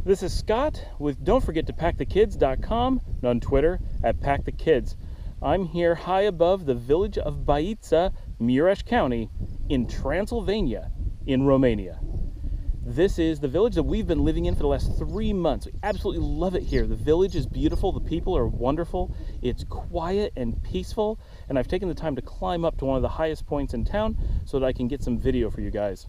This is Scott with Don't Forget to PackTheKids.com and on Twitter at PackTheKids. I'm here high above the village of Baita, Mures County in Transylvania in Romania. This is the village that we've been living in for the last 3 months. We absolutely love it here. The village is beautiful, the people are wonderful, it's quiet and peaceful, and I've taken the time to climb up to one of the highest points in town so that I can get some video for you guys.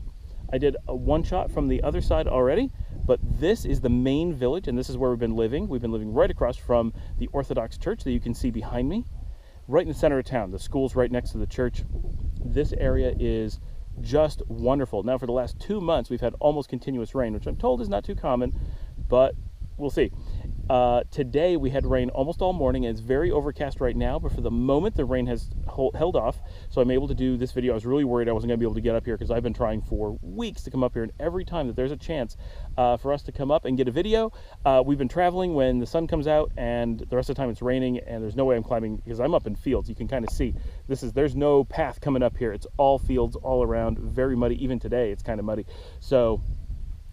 I did a one shot from the other side already, but this is the main village, and this is where we've been living. We've been living right across from the Orthodox church that you can see behind me, right in the center of town. The school's right next to the church. This area is just wonderful. Now, for the last 2 months, we've had almost continuous rain, which I'm told is not too common, but we'll see. Today we had rain almost all morning, and it's very overcast right now, but for the moment the rain has held off, so I'm able to do this video. I was really worried I wasn't going to be able to get up here because I've been trying for weeks to come up here, and every time that there's a chance for us to come up and get a video, we've been traveling when the sun comes out, and the rest of the time it's raining, and there's no way I'm climbing because I'm up in fields. You can kind of see there's no path coming up here. It's all fields all around, very muddy. Even today it's kind of muddy. So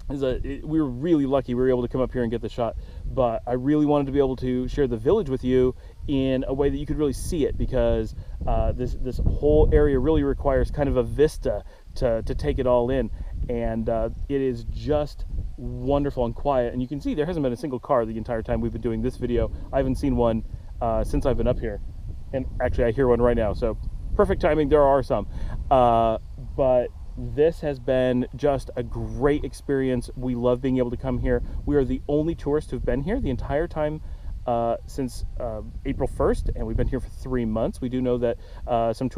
we were really lucky we were able to come up here and get the shot, but I really wanted to be able to share the village with you in a way that you could really see it, because this whole area really requires kind of a vista to take it all in, and it is just wonderful and quiet. And you can see there hasn't been a single car the entire time we've been doing this video. I haven't seen one since I've been up here, and actually I hear one right now, so perfect timing. There are some, but this has been just a great experience. We love being able to come here. We are the only tourists who've been here the entire time since April 1st, and we've been here for 3 months. We do know that some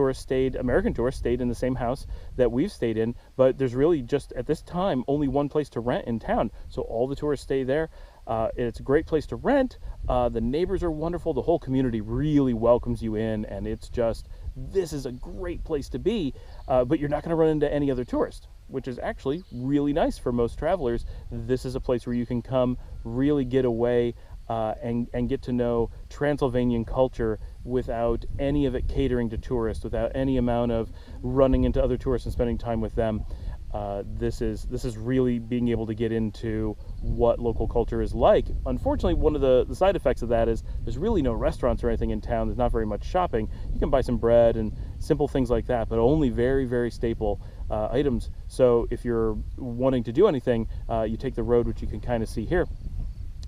American tourists stayed in the same house that we've stayed in, but there's really just at this time only one place to rent in town, so all the tourists stay there. It's a great place to rent. The neighbors are wonderful. The whole community really welcomes you in, and this is a great place to be, but you're not going to run into any other tourist, which is actually really nice for most travelers. This is a place where you can come, really get away, and get to know Transylvanian culture without any of it catering to tourists, without any amount of running into other tourists and spending time with them. This is really being able to get into what local culture is like. Unfortunately, one of the side effects of that is there's really no restaurants or anything in town. There's not very much shopping. You can buy some bread and simple things like that, but only very, very staple items. So if you're wanting to do anything, you take the road, which you can kind of see here.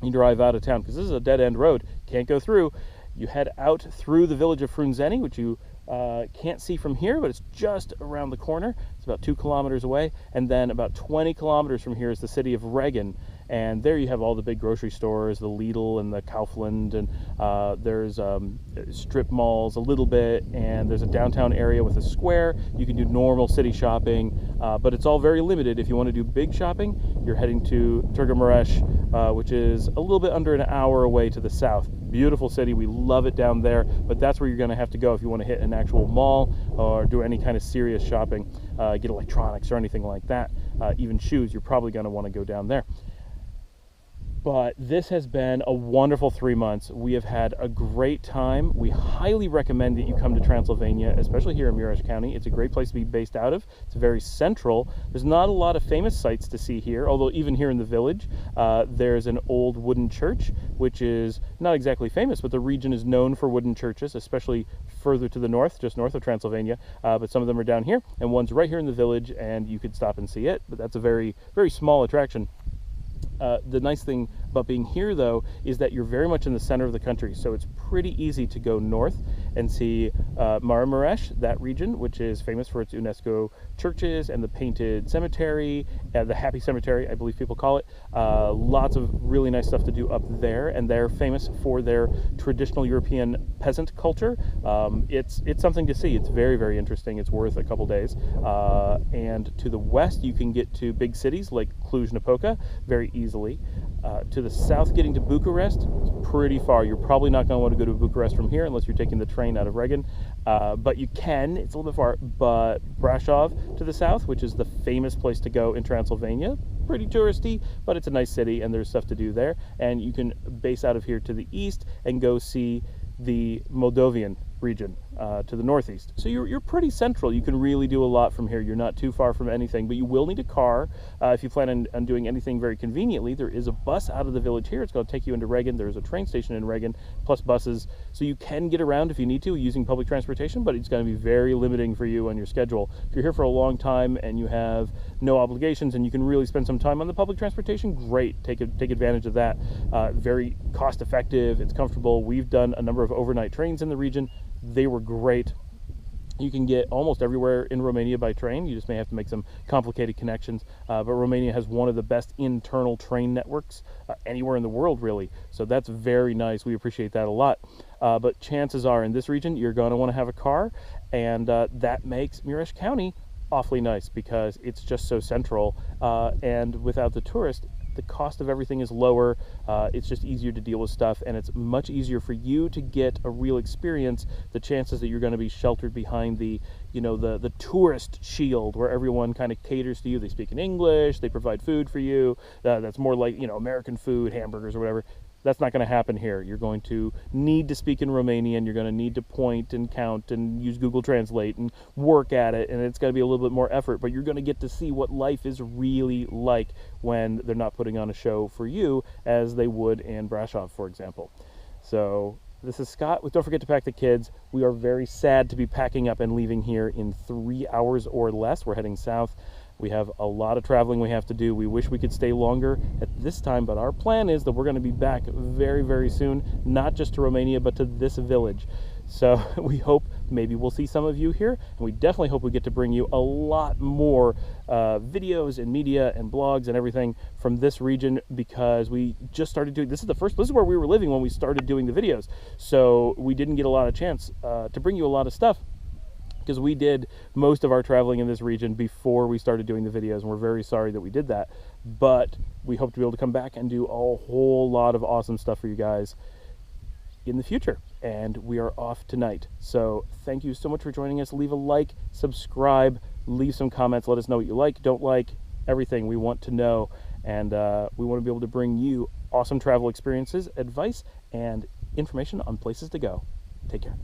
You drive out of town, because this is a dead-end road. Can't go through. You head out through the village of Frunzeni, which you can't see from here, but it's just around the corner. It's about 2 kilometers away, and then about 20 kilometers from here is the city of Regan, and there you have all the big grocery stores, the Lidl and the Kaufland, and there's strip malls a little bit, and there's a downtown area with a square. You can do normal city shopping, but it's all very limited. If you want to do big shopping, you're heading to Mures, which is a little bit under an hour away to the south. Beautiful city, we love it down there, but that's where you're going to have to go if you want to hit an actual mall or do any kind of serious shopping, get electronics or anything like that. Even shoes, you're probably going to want to go down there. But this has been a wonderful 3 months. We have had a great time. We highly recommend that you come to Transylvania, especially here in Mures County. It's a great place to be based out of. It's very central. There's not a lot of famous sites to see here, although even here in the village, there's an old wooden church, which is not exactly famous, but the region is known for wooden churches, especially further to the north, just north of Transylvania. But some of them are down here, and one's right here in the village, and you could stop and see it, but that's a very, very small attraction. The nice thing about being here, though, is that you're very much in the center of the country, so it's pretty easy to go north and see Mures, that region, which is famous for its UNESCO churches and the painted cemetery, the Happy Cemetery, I believe people call it. Lots of really nice stuff to do up there, and they're famous for their traditional European peasant culture. It's something to see. It's very, very interesting. It's worth a couple days. And to the west, you can get to big cities like Cluj-Napoca very easily. To the south, getting to Bucharest is pretty far. You're probably not going to want to go to Bucharest from here unless you're taking the train out of Regan, but you can. It's a little bit far. But Brasov to the south, which is the famous place to go in Transylvania, pretty touristy, but it's a nice city and there's stuff to do there. And you can base out of here to the east and go see the Moldovan region, to the northeast. So you're pretty central. You can really do a lot from here. You're not too far from anything, but you will need a car if you plan on doing anything very conveniently. There is a bus out of the village here. It's going to take you into Reagan. There's a train station in Reagan, plus buses, so you can get around if you need to using public transportation, but it's going to be very limiting for you on your schedule. If you're here for a long time and you have no obligations and you can really spend some time on the public transportation, great. Take advantage of that. Very cost effective. It's comfortable. We've done a number of overnight trains in the region. They were great. You can get almost everywhere in Romania by train. You just may have to make some complicated connections. But Romania has one of the best internal train networks anywhere in the world, really. So that's very nice. We appreciate that a lot. But chances are in this region, you're going to want to have a car. And that makes Mures County awfully nice because it's just so central. And without the tourist, the cost of everything is lower. It's just easier to deal with stuff, and it's much easier for you to get a real experience. The chances that you're going to be sheltered behind the tourist shield where everyone kind of caters to you. They speak in English, they provide food for you. That's more like, American food, hamburgers or whatever. That's not going to happen here. You're going to need to speak in Romanian. You're going to need to point and count and use Google Translate and work at it, and it's going to be a little bit more effort, but you're going to get to see what life is really like when they're not putting on a show for you as they would in Brasov, for example. So this is Scott with Don't Forget to Pack the Kids. We are very sad to be packing up and leaving here in 3 hours or less. We're heading south. We have a lot of traveling we have to do. We wish we could stay longer at this time, but our plan is that we're going to be back very, very soon, not just to Romania, but to this village. So we hope maybe we'll see some of you here, and we definitely hope we get to bring you a lot more videos and media and blogs and everything from this region, because we just started doing, this is where we were living when we started doing the videos. So we didn't get a lot of chance to bring you a lot of stuff, because we did most of our traveling in this region before we started doing the videos, and we're very sorry that we did that. But we hope to be able to come back and do a whole lot of awesome stuff for you guys in the future. And we are off tonight. So thank you so much for joining us. Leave a like, subscribe, leave some comments. Let us know what you like, don't like, everything. We want to know. And we want to be able to bring you awesome travel experiences, advice, and information on places to go. Take care.